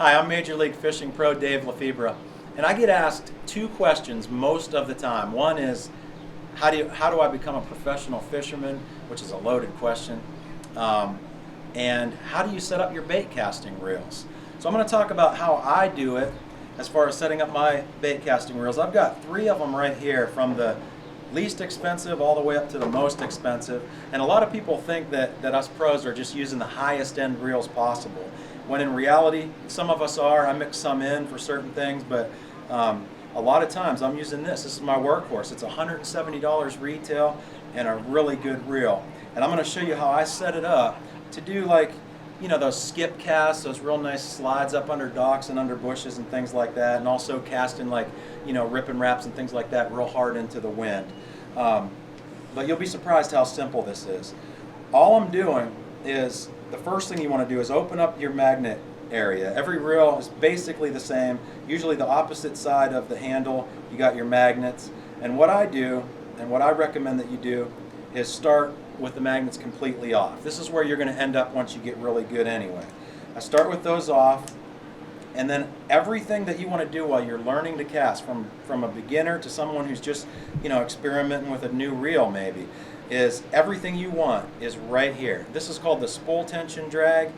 Hi, I'm Major League Fishing Pro Dave Lefebre, and I get asked two questions most of the time. One is, how do I become a professional fisherman, which is a loaded question, and how do you set up your bait casting reels? So I'm going to talk about how I do it as far as setting up my bait casting reels. I've got three of them right here, from the least expensive all the way up to the most expensive. And a lot of people think that us pros are just using the highest end reels possible, when in reality some of us are. I mix some in for certain things, but a lot of times I'm using this. This is my workhorse. It's $170 retail and a really good reel. And I'm going to show you how I set it up to do, like, you know, those skip casts, those real nice slides up under docks and under bushes and things like that, and also casting, like, you know, rip and wraps and things like that real hard into the wind. But you'll be surprised how simple this is. All I'm doing is, the first thing you want to do is open up your magnet area. Every reel is basically the same, usually the opposite side of the handle you got your magnets. And what I do, and what I recommend that you do, is start with the magnets completely off. This is where you're going to end up once you get really good anyway. I start with those off, and then everything that you want to do while you're learning to cast, from a beginner to someone who's just, you know, experimenting with a new reel maybe, is everything you want is right here. This is called the spool tension drag.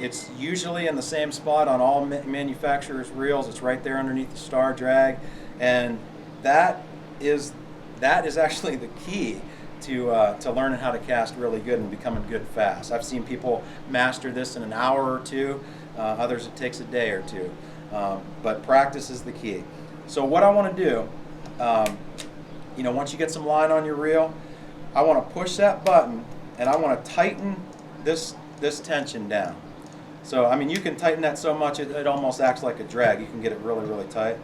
It's usually in the same spot on all manufacturers' reels. It's right there underneath the star drag, and that is actually the key to learning how to cast really good and becoming good fast. I've seen people master this in an hour or two. Others it takes a day or two. But practice is the key. So what I want to do, you know, once you get some line on your reel, I want to push that button and I want to tighten this tension down. So, I mean, you can tighten that so much it almost acts like a drag. You can get it really, really tight.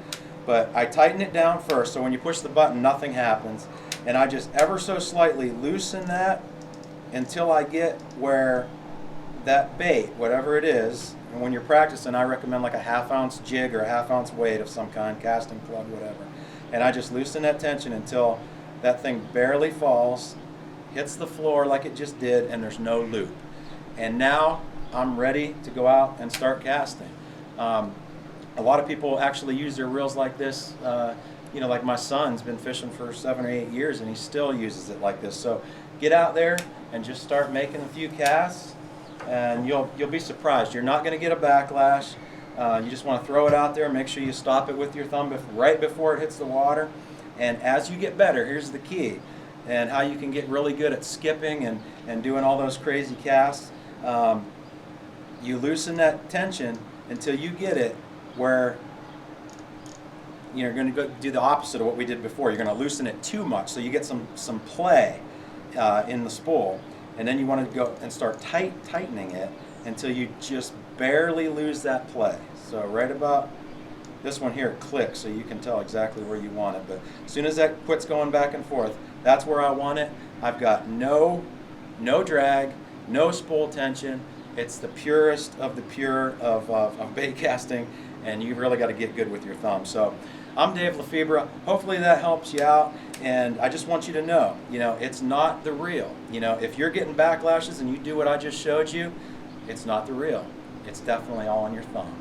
But I tighten it down first, so when you push the button, nothing happens. And I just ever so slightly loosen that until I get where that bait, whatever it is, and when you're practicing, I recommend like a ½ ounce jig or a ½ ounce weight of some kind, casting plug, whatever. And I just loosen that tension until that thing barely falls, hits the floor like it just did, and there's no loop. And now I'm ready to go out and start casting. A lot of people actually use their reels like this. You know, like my son's been fishing for 7 or 8 years and he still uses it like this. So get out there and just start making a few casts, and you'll be surprised. You're not going to get a backlash. You just want to throw it out there. Make sure you stop it with your thumb right before it hits the water. And as you get better, here's the key, and how you can get really good at skipping and doing all those crazy casts. You loosen that tension until you get it where you're going to go do the opposite of what we did before. You're going to loosen it too much, so you get some play in the spool, and then you want to go and start tightening it until you just barely lose that play. So right about this one here clicks, so you can tell exactly where you want it. But as soon as that quits going back and forth, that's where I want it. I've got no drag, no spool tension. It's the purest of the pure of bait casting, and you've really got to get good with your thumb. So I'm Dave Lefebre. Hopefully that helps you out, and I just want you to know, you know, it's not the real. You know, if you're getting backlashes and you do what I just showed you, it's not the real. It's definitely all on your thumb.